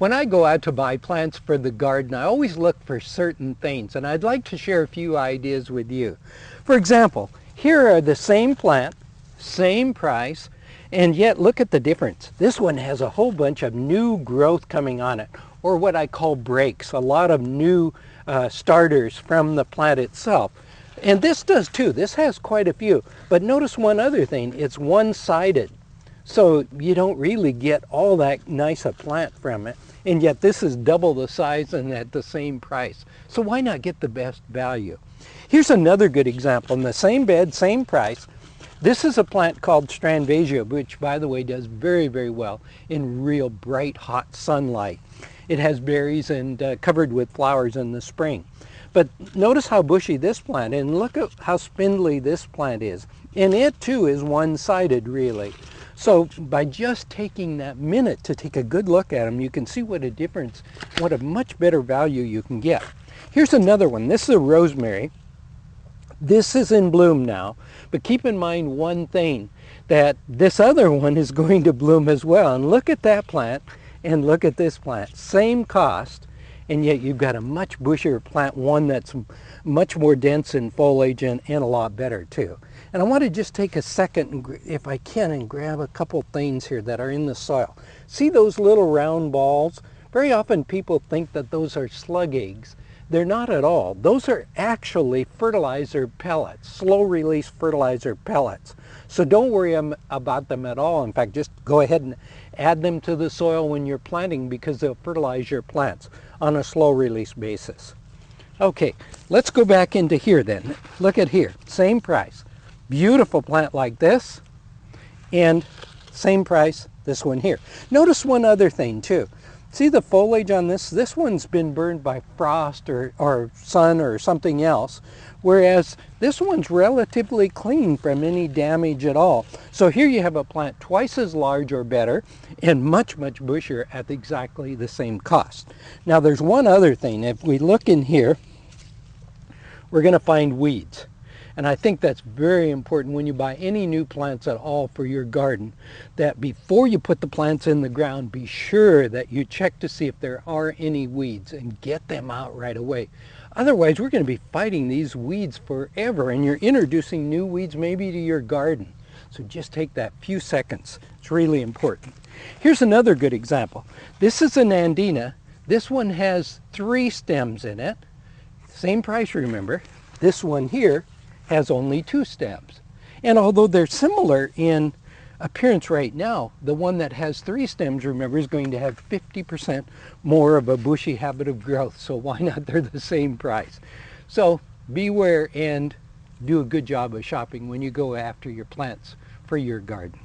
When I go out to buy plants for the garden, I always look for certain things, and I'd like to share a few ideas with you. For example, here are the same plant, same price, and yet look at the difference. This one has a whole bunch of new growth coming on it, or what I call breaks, a lot of new starters from the plant itself. And this does too. This has quite a few. But notice one other thing. It's one-sided. So you don't really get all that nice a plant from it. And yet this is double the size and at the same price. So why not get the best value? Here's another good example. In the same bed, same price. This is a plant called Stranvaesia, which, by the way, does very, very well in real bright, hot sunlight. It has berries and covered with flowers in the spring. But notice how bushy this plant is, and look at how spindly this plant is. And it too is one-sided, really. So by just taking that minute to take a good look at them, you can see what a difference, what a much better value you can get. Here's another one. This is a rosemary. This is in bloom now, but keep in mind one thing, that this other one is going to bloom as well. And look at that plant and look at this plant. Same cost, and yet you've got a much bushier plant, one that's much more dense in foliage and a lot better too. And I want to just take a second, if I can, and grab a couple things here that are in the soil. See those little round balls? Very often people think that those are slug eggs. They're not at all. Those are actually fertilizer pellets, slow-release fertilizer pellets. So don't worry about them at all. In fact, just go ahead and add them to the soil when you're planting, because they'll fertilize your plants on a slow-release basis. Okay, let's go back into here then. Look at here, same price. Beautiful plant like this, and same price, this one here. Notice one other thing too. See the foliage on this? This one's been burned by frost or sun or something else, whereas this one's relatively clean from any damage at all. So here you have a plant twice as large or better and much, much bushier at exactly the same cost. Now there's one other thing. If we look in here, we're going to find weeds. And I think that's very important when you buy any new plants at all for your garden, that before you put the plants in the ground, be sure that you check to see if there are any weeds and get them out right away. Otherwise, we're going to be fighting these weeds forever, and you're introducing new weeds maybe to your garden. So just take that few seconds. It's really important. Here's another good example. This is a Nandina. This one has 3 stems in it. Same price, remember. This one here has only 2 stems. And although they're similar in appearance right now, the one that has 3 stems, remember, is going to have 50% more of a bushy habit of growth. So why not? They're the same price. So beware and do a good job of shopping when you go after your plants for your garden.